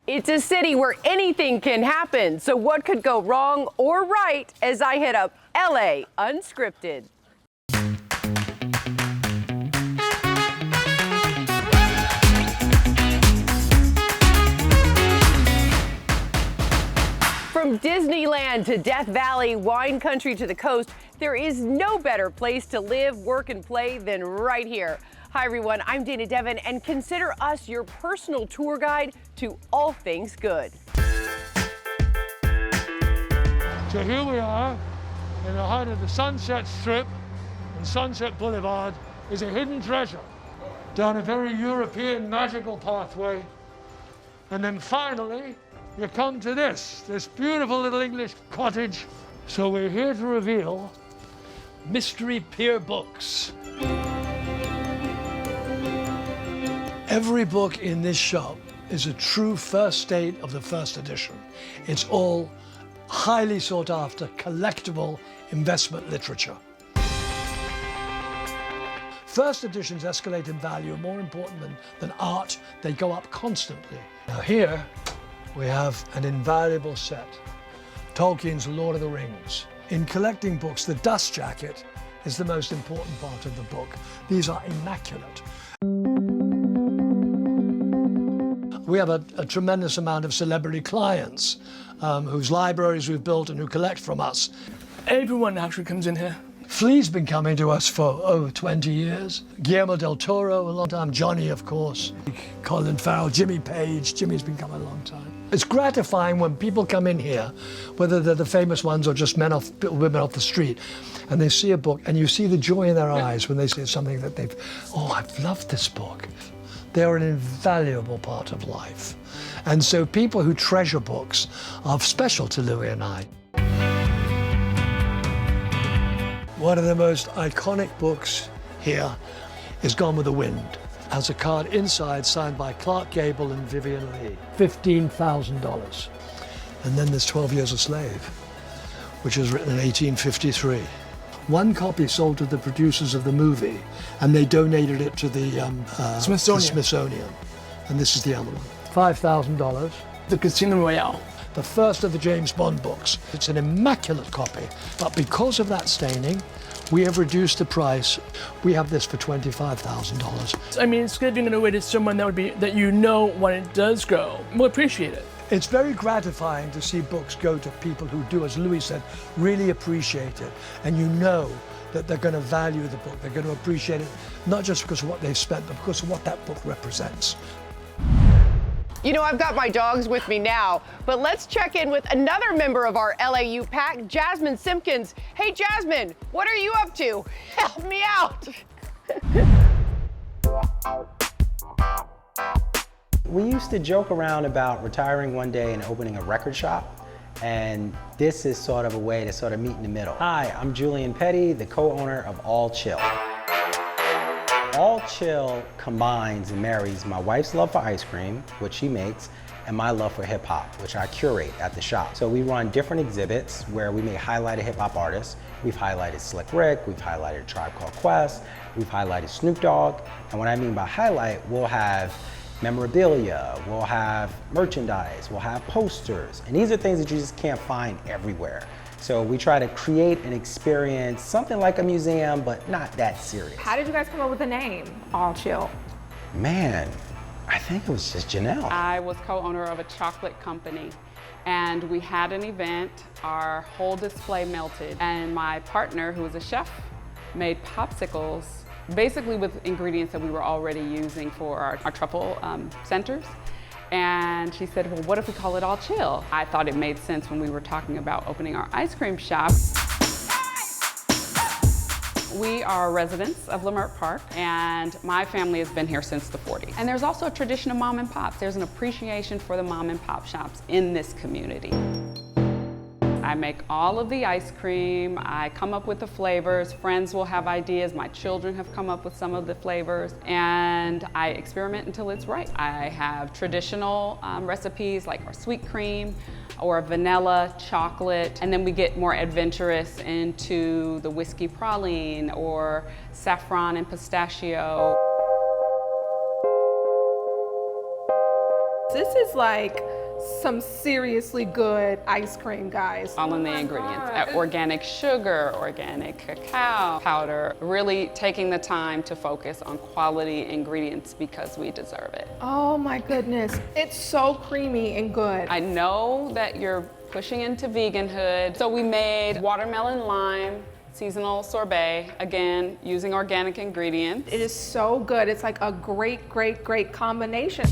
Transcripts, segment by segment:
It's a city where anything can happen, so what could go wrong or right as I hit up LA Unscripted. From Disneyland to Death Valley, wine country to the coast, there is no better place to live, work, and play than right here. Hi everyone, I'm Dana Devon, and consider us your personal tour guide to all things good. So here we are in the heart of the Sunset Strip, and Sunset Boulevard is a hidden treasure down a very European magical pathway. And then finally, you come to this beautiful little English cottage. So we're here to reveal Mystery Pier books. Every book in this shop is a true first state of the first edition. It's all highly sought after, collectible investment literature. First editions escalate in value, more important than art, they go up constantly. Now here, we have an invaluable set, Tolkien's Lord of the Rings. In collecting books, the dust jacket is the most important part of the book. These are immaculate. We have a tremendous amount of celebrity clients whose libraries we've built and who collect from us. Everyone actually comes in here. Flea's been coming to us for over 20 years. Guillermo del Toro, a long time. Johnny, of course. Colin Farrell, Jimmy Page. Jimmy's been coming a long time. It's gratifying when people come in here, whether they're the famous ones or just women off the street, and they see a book and you see the joy in their eyes when they see something that I've loved this book. They're an invaluable part of life. And so people who treasure books are special to Louis and I. One of the most iconic books here is Gone with the Wind. It has a card inside signed by Clark Gable and Vivian Leigh. $15,000. And then there's 12 Years a Slave, which was written in 1853. One copy sold to the producers of the movie, and they donated it to the Smithsonian. And this is the other one. $5,000. The Casino Royale. The first of the James Bond books. It's an immaculate copy, but because of that staining, we have reduced the price. We have this for $25,000. I mean, it's giving it away to someone that you know when it does go. We'll appreciate it. It's very gratifying to see books go to people who do, as Louis said, really appreciate it. And you know that they're going to value the book. They're going to appreciate it, not just because of what they've spent, but because of what that book represents. You know, I've got my dogs with me now, but let's check in with another member of our LAU pack, Jasmine Simpkins. Hey, Jasmine, what are you up to? Help me out. We used to joke around about retiring one day and opening a record shop, and this is sort of a way to sort of meet in the middle. Hi, I'm Julian Petty, the co-owner of All Chill. All Chill combines and marries my wife's love for ice cream, which she makes, and my love for hip hop, which I curate at the shop. So we run different exhibits where we may highlight a hip hop artist. We've highlighted Slick Rick, we've highlighted Tribe Called Quest, we've highlighted Snoop Dogg, and what I mean by highlight, we'll have memorabilia, we'll have merchandise, we'll have posters, and these are things that you just can't find everywhere. So we try to create an experience, something like a museum, but not that serious. How did you guys come up with the name, All Chill? Man, I think it was just Janelle. I was co-owner of a chocolate company, and we had an event, our whole display melted, and my partner, who was a chef, made popsicles, basically with ingredients that we were already using for our truffle centers. And she said, well, what if we call it All Chill? I thought it made sense when we were talking about opening our ice cream shop. We are residents of Leimert Park, and my family has been here since the 40s. And there's also a tradition of mom and pops. There's an appreciation for the mom and pop shops in this community. I make all of the ice cream, I come up with the flavors, friends will have ideas, my children have come up with some of the flavors, and I experiment until it's right. I have traditional recipes like our sweet cream, or vanilla, chocolate, and then we get more adventurous into the whiskey praline or saffron and pistachio. This is like some seriously good ice cream, guys. All in the ingredients. Organic sugar, organic cacao powder, really taking the time to focus on quality ingredients because we deserve it. Oh my goodness. It's so creamy and good. I know that you're pushing into veganhood, so we made watermelon lime seasonal sorbet, again, using organic ingredients. It is so good. It's like a great, great, great combination.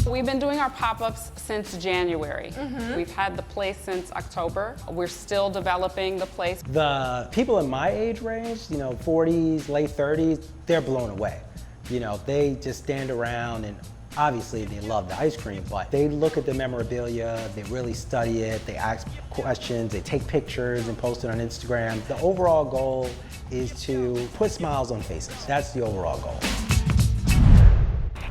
We've been doing our pop-ups since January. We've had the place since October. We're still developing the place. The people in my age range, 40s, late 30s, they're blown away. They just stand around and obviously they love the ice cream, but they look at the memorabilia, they really study it, they ask questions, they take pictures and post it on Instagram. The overall goal is to put smiles on faces. That's the overall goal.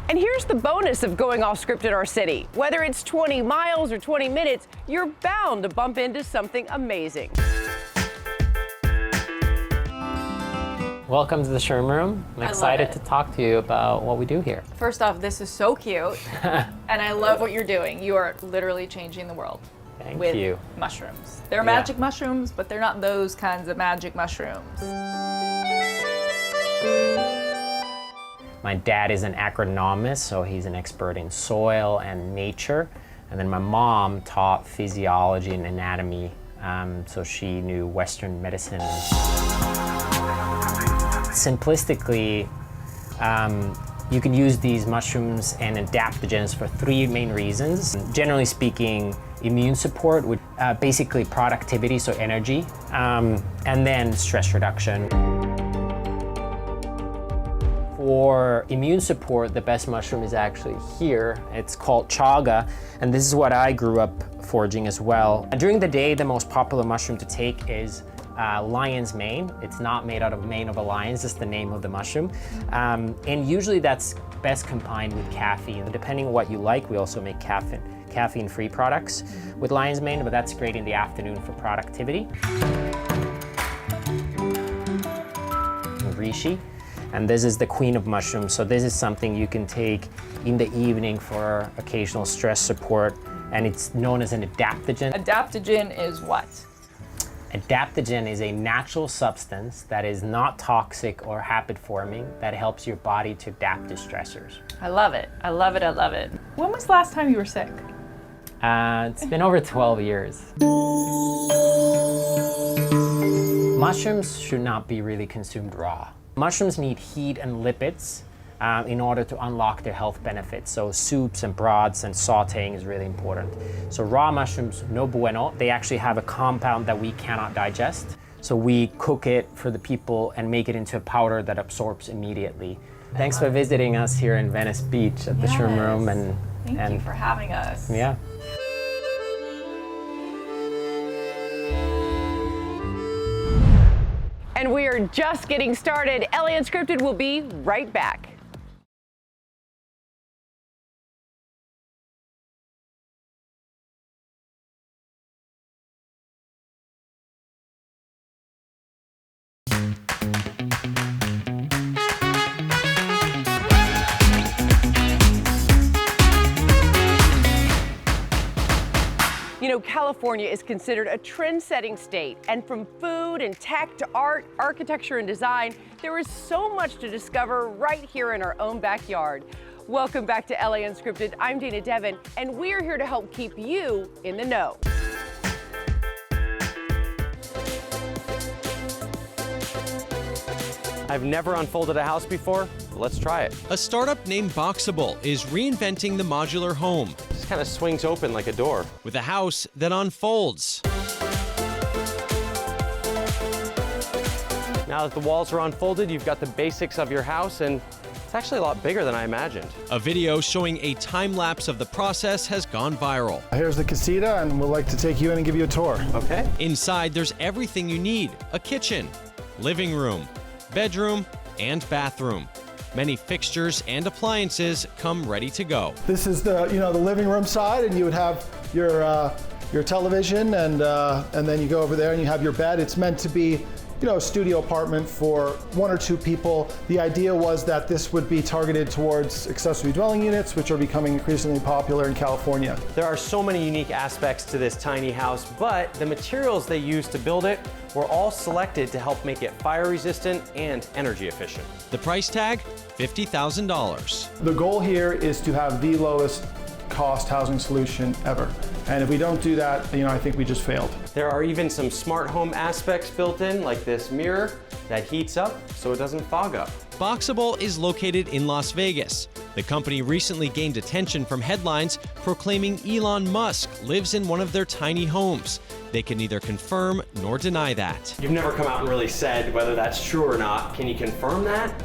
And here's the bonus of going off script in our city. Whether it's 20 miles or 20 minutes, you're bound to bump into something amazing. Welcome to the Shroom Room. I'm excited to talk to you about what we do here. First off, this is so cute, and I love what you're doing. You are literally changing the world Thank you. mushrooms. They're magic mushrooms, but they're not those kinds of magic mushrooms. My dad is an agronomist, so he's an expert in soil and nature. And then my mom taught physiology and anatomy, so she knew Western medicine. Simplistically, you can use these mushrooms and adaptogens for three main reasons. Generally speaking, immune support, with basically productivity, so energy, and then stress reduction. For immune support, the best mushroom is actually here. It's called chaga, and this is what I grew up foraging as well. During the day, the most popular mushroom to take is lion's mane. It's not made out of mane of a lion, it's just the name of the mushroom. And usually that's best combined with caffeine. Depending on what you like, we also make caffeine-free products with lion's mane, but that's great in the afternoon for productivity. Reishi. And this is the queen of mushrooms. So this is something you can take in the evening for occasional stress support, and it's known as an adaptogen. Adaptogen is what? Adaptogen is a natural substance that is not toxic or habit-forming that helps your body to adapt to stressors. I love it. I love it. I love it. When was the last time you were sick? It's been over 12 years. Mushrooms should not be really consumed raw. Mushrooms need heat and lipids in order to unlock their health benefits. So soups and broths and sauteing is really important. So raw mushrooms, no bueno. They actually have a compound that we cannot digest. So we cook it for the people and make it into a powder that absorbs immediately. Thanks for visiting us here in Venice Beach at the Shroom Room. Thank you for having us. Yeah. And we are just getting started. LA Unscripted will be right back. You know, California is considered a trend-setting state, and from food and tech to art, architecture and design, there is so much to discover right here in our own backyard. Welcome back to LA Unscripted. I'm Dana Devin, and we are here to help keep you in the know. I've never unfolded a house before. Let's try it. A startup named Boxable is reinventing the modular home. This kind of swings open like a door. With a house that unfolds. Now that the walls are unfolded, you've got the basics of your house, and it's actually a lot bigger than I imagined. A video showing a time lapse of the process has gone viral. Here's the casita, and we'd like to take you in and give you a tour. Okay. Inside, there's everything you need: a kitchen, living room, bedroom, and bathroom. Many fixtures and appliances come ready to go. This is the living room side, and you would have your television, and then you go over there and you have your bed. It's meant to be a studio apartment for 1 or 2 people. The idea was that this would be targeted towards accessory dwelling units, which are becoming increasingly popular in California. There are so many unique aspects to this tiny house, but the materials they used to build it were all selected to help make it fire resistant and energy efficient. The price tag, $50,000. The goal here is to have the lowest cost housing solution ever. And if we don't do that, I think we just failed. There are even some smart home aspects built in, like this mirror that heats up so it doesn't fog up. Boxable is located in Las Vegas. The company recently gained attention from headlines proclaiming Elon Musk lives in one of their tiny homes. They can neither confirm nor deny that. You've never come out and really said whether that's true or not. Can you confirm that?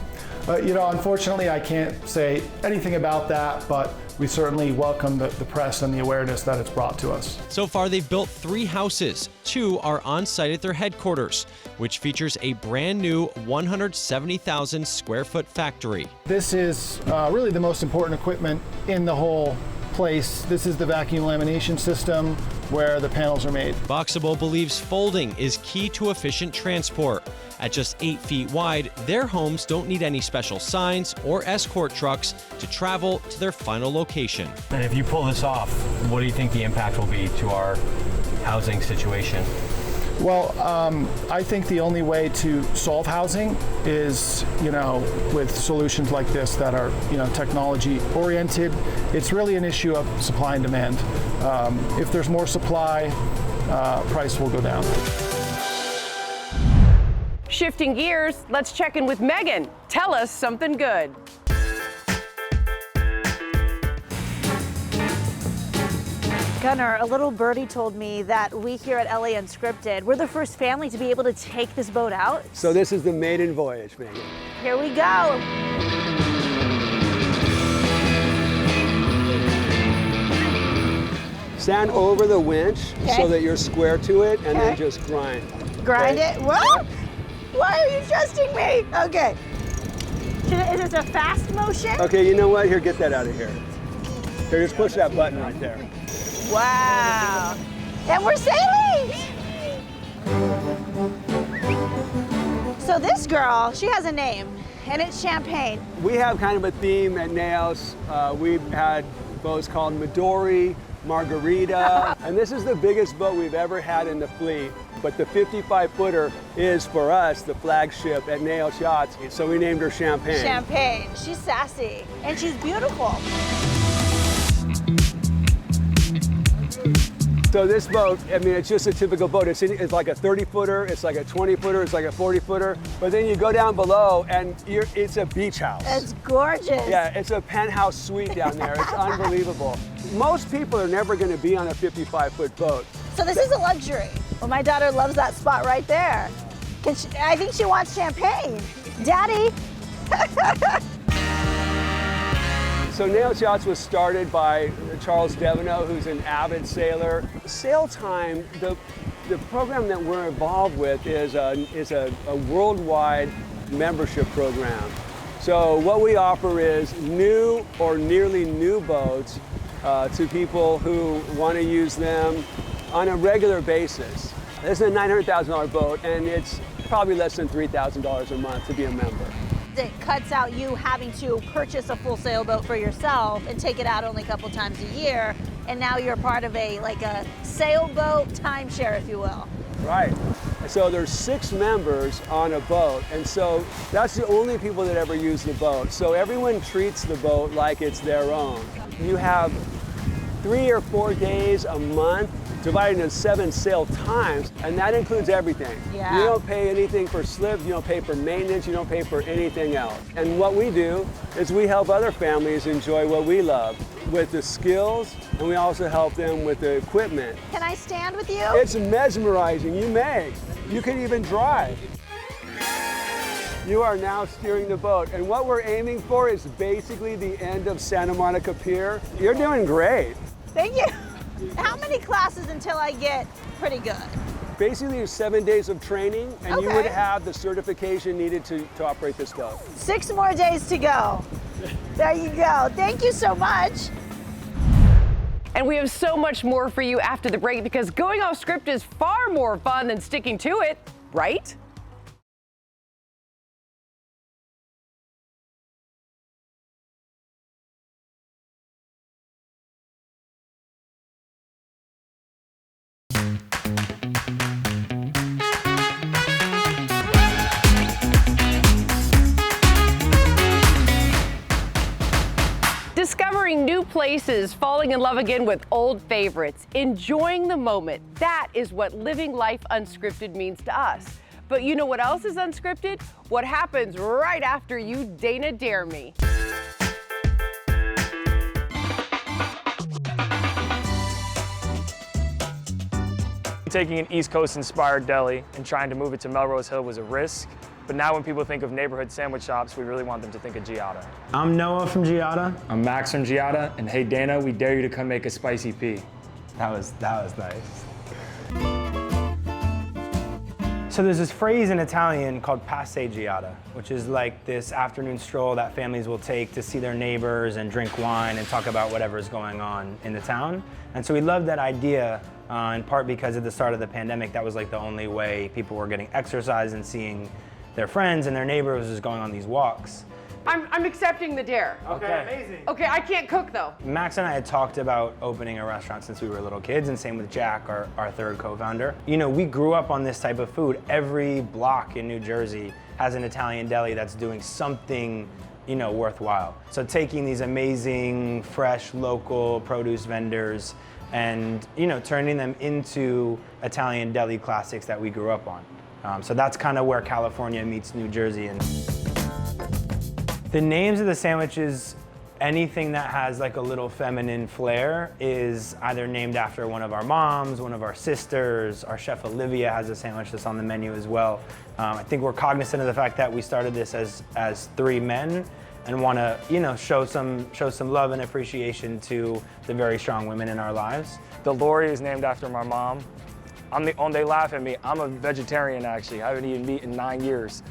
Unfortunately, I can't say anything about that, but we certainly welcome the press and the awareness that it's brought to us. So far, they've built 3 houses. 2 are on site at their headquarters, which features a brand new 170,000 square foot factory. This is really the most important equipment in the whole place. This is the vacuum lamination system where the panels are made. Boxable believes folding is key to efficient transport. At just 8 feet wide, their homes don't need any special signs or escort trucks to travel to their final location. And if you pull this off, what do you think the impact will be to our housing situation? Well, I think the only way to solve housing is, with solutions like this that are, technology oriented. It's really an issue of supply and demand. If there's more supply, price will go down. Shifting gears, let's check in with Megan. Tell us something good. Gunnar, a little birdie told me that we here at LA Unscripted, we're the first family to be able to take this boat out. So this is the maiden voyage, Megan. Here we go. Stand over the winch Okay. so that you're square to it, and then just grind. Grind Okay? it. What? Why are you trusting me? Okay. Is this a fast motion? Okay, you know what? Here, get that out of here. Here, just push that button right there. Wow. And we're sailing! So this girl, she has a name, and it's Champagne. We have kind of a theme at Naos. We've had boats called Midori, Margarita, and this is the biggest boat we've ever had in the fleet. But the 55-footer is, for us, the flagship at Naos Yachts, so we named her Champagne. Champagne. She's sassy, and she's beautiful. So this boat, it's just a typical boat. It's like a 30-footer, it's like a 20-footer, it's like a 40-footer. But then you go down below and it's a beach house. It's gorgeous. Yeah, it's a penthouse suite down there. It's unbelievable. Most people are never going to be on a 55-foot boat. So this is a luxury. Well, my daughter loves that spot right there. I think she wants champagne. Daddy. So Naos Yachts was started by Charles Deveneaux, who's an avid sailor. Sail Time, the program that we're involved with is a worldwide membership program. So what we offer is new or nearly new boats to people who want to use them on a regular basis. This is a $900,000 boat, and it's probably less than $3,000 a month to be a member. It cuts out you having to purchase a full sailboat for yourself and take it out only a couple times a year, and now you're part of a sailboat timeshare, if you will. Right. So there's 6 members on a boat, and so that's the only people that ever use the boat. So everyone treats the boat like it's their own. You have 3 or 4 days a month divided into 7 sail times, and that includes everything. Yeah. You don't pay anything for slips, you don't pay for maintenance, you don't pay for anything else. And what we do is we help other families enjoy what we love with the skills, and we also help them with the equipment. Can I stand with you? It's mesmerizing, you may. You can even drive. You are now steering the boat, and what we're aiming for is basically the end of Santa Monica Pier. You're doing great. Thank you. How many classes until I get pretty good? Basically, there's 7 days of training, and Okay. you would have the certification needed to operate this boat. 6 more days to go. There you go. Thank you so much. And we have so much more for you after the break, because going off script is far more fun than sticking to it, right? Discovering new places, falling in love again with old favorites, enjoying the moment. That is what living life unscripted means to us. But you know what else is unscripted? What happens right after you Dana Dare me. Taking an East Coast inspired deli and trying to move it to Melrose Hill was a risk. But now when people think of neighborhood sandwich shops, we really want them to think of Giada. I'm Noah from Giada. I'm Max from Giada, and hey Dana, we dare you to come make a spicy pea. That was nice. So there's this phrase in Italian called passeggiata, which is like this afternoon stroll that families will take to see their neighbors and drink wine and talk about whatever's going on in the town. And so we loved that idea, in part because at the start of the pandemic, that was like the only way people were getting exercise and seeing their friends and their neighbors was going on these walks. I'm accepting the dare. Okay, amazing. Okay, I can't cook though. Max and I had talked about opening a restaurant since we were little kids, and same with Jack, our third co-founder. You know, we grew up on this type of food. Every block in New Jersey has an Italian deli that's doing something, you know, worthwhile. So taking these amazing, fresh, local produce vendors and, you know, turning them into Italian deli classics that we grew up on. So that's kind of where California meets New Jersey. And the names of the sandwiches, anything that has like a little feminine flair is either named after one of our moms, one of our sisters. Our chef Olivia has a sandwich that's on the menu as well. I think we're cognizant of the fact that we started this as three men and want to, you know, show some love and appreciation to the very strong women in our lives. The Lori is named after my mom. They laugh at me. I'm a vegetarian actually. I haven't eaten meat in 9 years.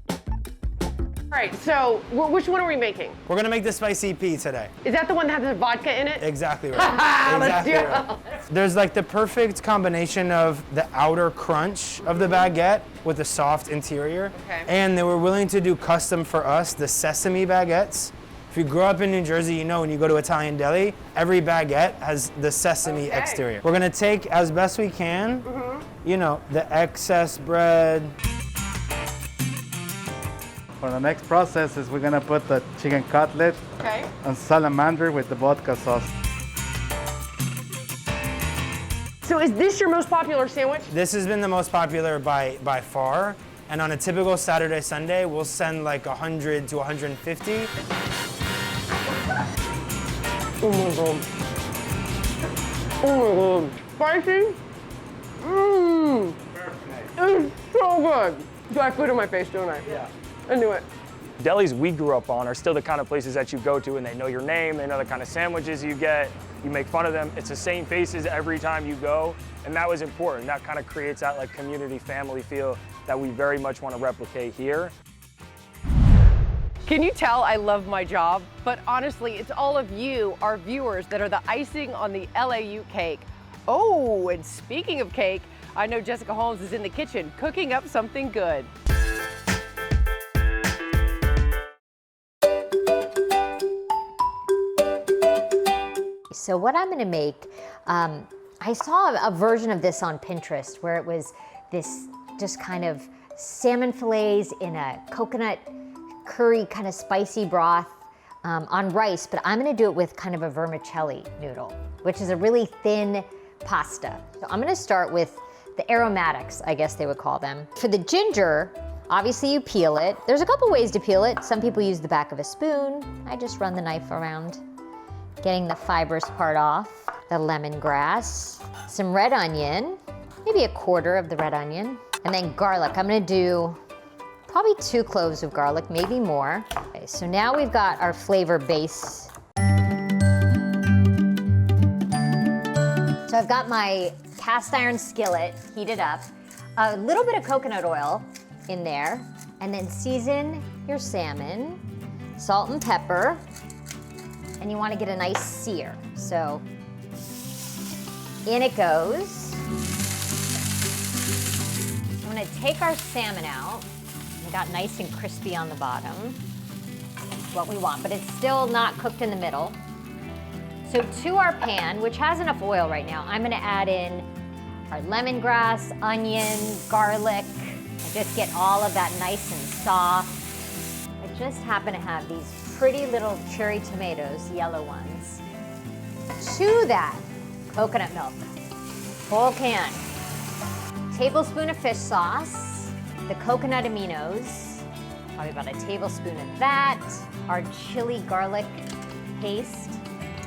All right, so which one are we making? We're gonna make the spicy pea today. Is that the one that has the vodka in it? Exactly right. Let's do it. Right. There's like the perfect combination of the outer crunch of the baguette with the soft interior. Okay. And they were willing to do custom for us the sesame baguettes. If you grew up in New Jersey, you know when you go to Italian deli, every baguette has the sesame exterior. We're gonna take as best we can, you know, the excess bread. For the next process is we're gonna put the chicken cutlet on salamander with the vodka sauce. So is this your most popular sandwich? This has been the most popular by far. And on a typical Saturday, Sunday, we'll send like 100 to 150. Oh my God. Oh my God. Spicy? Mmm. It's so good. Do I have food in my face, don't I? Yeah. I knew it. Delis we grew up on are still the kind of places that you go to and they know your name, they know the kind of sandwiches you get, you make fun of them. It's the same faces every time you go, and that was important. That kind of creates that like community family feel that we very much want to replicate here. Can you tell I love my job? But honestly, it's all of you, our viewers, that are the icing on the LAU cake. Oh, and speaking of cake, I know Jessica Holmes is in the kitchen cooking up something good. So what I'm gonna make, I saw a version of this on Pinterest where it was this just kind of salmon fillets in a coconut curry kind of spicy broth on rice, but I'm gonna do it with kind of a vermicelli noodle, which is a really thin pasta. So I'm gonna start with the aromatics, I guess they would call them. For the ginger, obviously you peel it. There's a couple ways to peel it. Some people use the back of a spoon. I just run the knife around, getting the fibrous part off. The lemongrass, some red onion, maybe a quarter of the red onion, and then garlic. I'm gonna do probably 2 cloves of garlic, maybe more. Okay, so now we've got our flavor base. So I've got my cast iron skillet heated up, a little bit of coconut oil in there, and then season your salmon, salt and pepper, and you want to get a nice sear. So in it goes. I'm going to take our salmon out. It got nice and crispy on the bottom. That's what we want, but it's still not cooked in the middle. So to our pan, which has enough oil right now, I'm going to add in our lemongrass, onion, garlic. I just get all of that nice and soft. I just happen to have these pretty little cherry tomatoes, yellow ones. To that, coconut milk, whole can. Tablespoon of fish sauce, the coconut aminos, probably about a tablespoon of that, our chili garlic paste.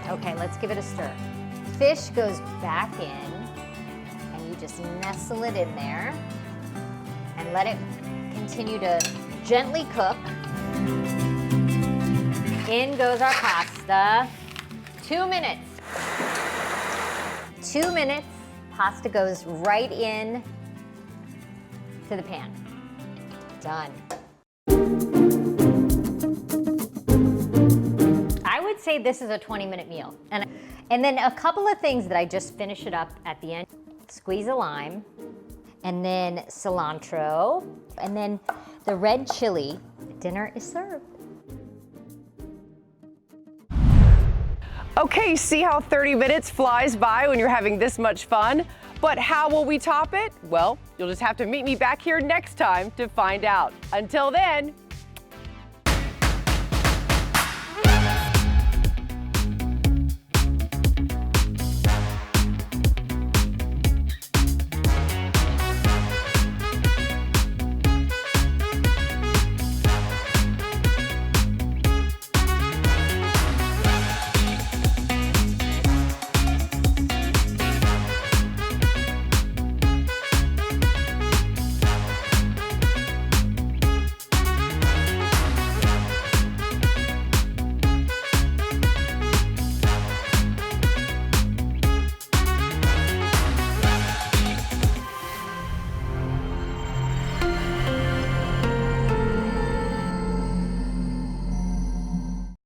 Okay, let's give it a stir. Fish goes back in, and you just nestle it in there and let it continue to gently cook. In goes our pasta. 2 minutes. 2 minutes, pasta goes right in to the pan. Done. I would say this is a 20-minute meal. And then a couple of things that I just finish it up at the end. Squeeze a lime, and then cilantro, and then the red chili. Dinner is served. Okay, see how 30 minutes flies by when you're having this much fun? But how will we top it? Well, you'll just have to meet me back here next time to find out. Until then,